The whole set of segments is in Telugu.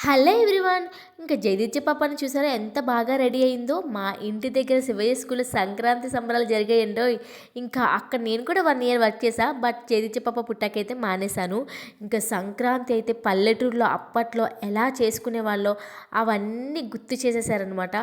Hello everyone. ఇంకా జయదీత్య పాపని చూసారా ఎంత బాగా రెడీ అయిందో. మా ఇంటి దగ్గర శివయ్య స్కూల్లో సంక్రాంతి సంబరాలు జరిగాయండోయ్. ఇంకా అక్కడ నేను కూడా 1 ఇయర్ వర్క్ చేశా. బట్ జయదీత్య పాప పుట్టాకైతే మానేశాను. ఇంకా సంక్రాంతి అయితే పల్లెటూరులో అప్పట్లో ఎలా చేసుకునేవాళ్ళో అవన్నీ గుర్తు చేసేసారనమాట.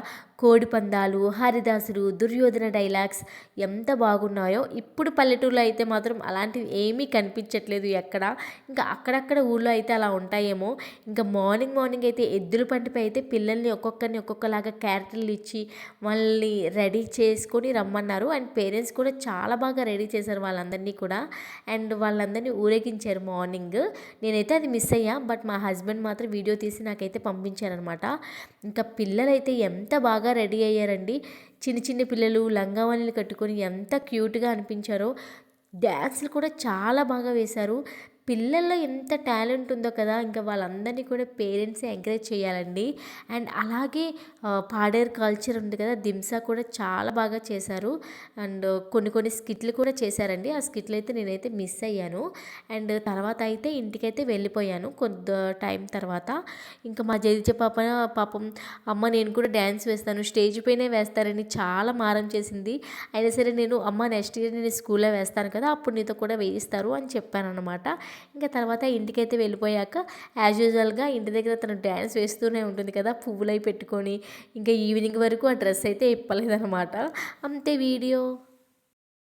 కోడి పందాలు, హరిదాసులు, దుర్యోధన డైలాగ్స్ ఎంత బాగున్నాయో. ఇప్పుడు పల్లెటూరులో అయితే మాత్రం అలాంటివి ఏమీ కనిపించట్లేదు ఎక్కడ. ఇంకా అక్కడక్కడ ఊళ్ళో అయితే అలా ఉంటాయేమో. ఇంకా మార్నింగ్ మార్నింగ్ అయితే ఎద్దుల బండిపై అయితే పిల్లల్ని ఒక్కొక్కరిని ఒక్కొక్కలాగా క్యారెక్టర్లు ఇచ్చి వాళ్ళని రెడీ చేసుకొని రమ్మన్నారు. అండ్ పేరెంట్స్ కూడా చాలా బాగా రెడీ చేశారు వాళ్ళందరినీ కూడా. అండ్ వాళ్ళందరినీ ఊరేగించారు మార్నింగ్. నేనైతే అది మిస్ అయ్యా. బట్ మా హస్బెండ్ మాత్రం వీడియో తీసి నాకైతే పంపించారనమాట. ఇంకా పిల్లలైతే ఎంత బాగా రెడీ అయ్యారండి. చిన్న చిన్న పిల్లలు లంగావణీలు కట్టుకొని ఎంత క్యూట్గా అనిపించారో. డ్యాన్సులు కూడా చాలా బాగా వేశారు. పిల్లల్లో ఎంత టాలెంట్ ఉందో కదా. ఇంకా వాళ్ళందరినీ కూడా పేరెంట్సే ఎంకరేజ్ చేయాలండి. అండ్ అలాగే పాడేరు కల్చర్ ఉంది కదా, దింసా కూడా చాలా బాగా చేశారు. అండ్ కొన్ని కొన్ని స్కిట్లు కూడా చేశారండి. ఆ స్కిట్లు అయితే నేనైతే మిస్ అయ్యాను. అండ్ తర్వాత అయితే ఇంటికైతే వెళ్ళిపోయాను కొద్ది టైం తర్వాత. ఇంకా మా జదిచే పాపం అమ్మ నేను కూడా డ్యాన్స్ వేస్తాను, స్టేజ్ పైనే వేస్తారని చాలా మారం చేసింది. అయినా సరే నేను అమ్మ నెక్స్ట్ ఇయర్ నేను స్కూల్లో వేస్తాను కదా, అప్పుడు నీతో కూడా వేయిస్తారు అని చెప్పాను అనమాట. ఇంకా తర్వాత ఇంటికైతే వెళ్ళిపోయాక యాజ్ యూజువల్గా ఇంటి దగ్గర తను డ్యాన్స్ వేస్తూనే ఉంటుంది కదా, పువ్వులై పెట్టుకొని. ఇంకా ఈవినింగ్ వరకు ఆ డ్రెస్ అయితే ఇప్పలేదనమాట. అంతే వీడియో.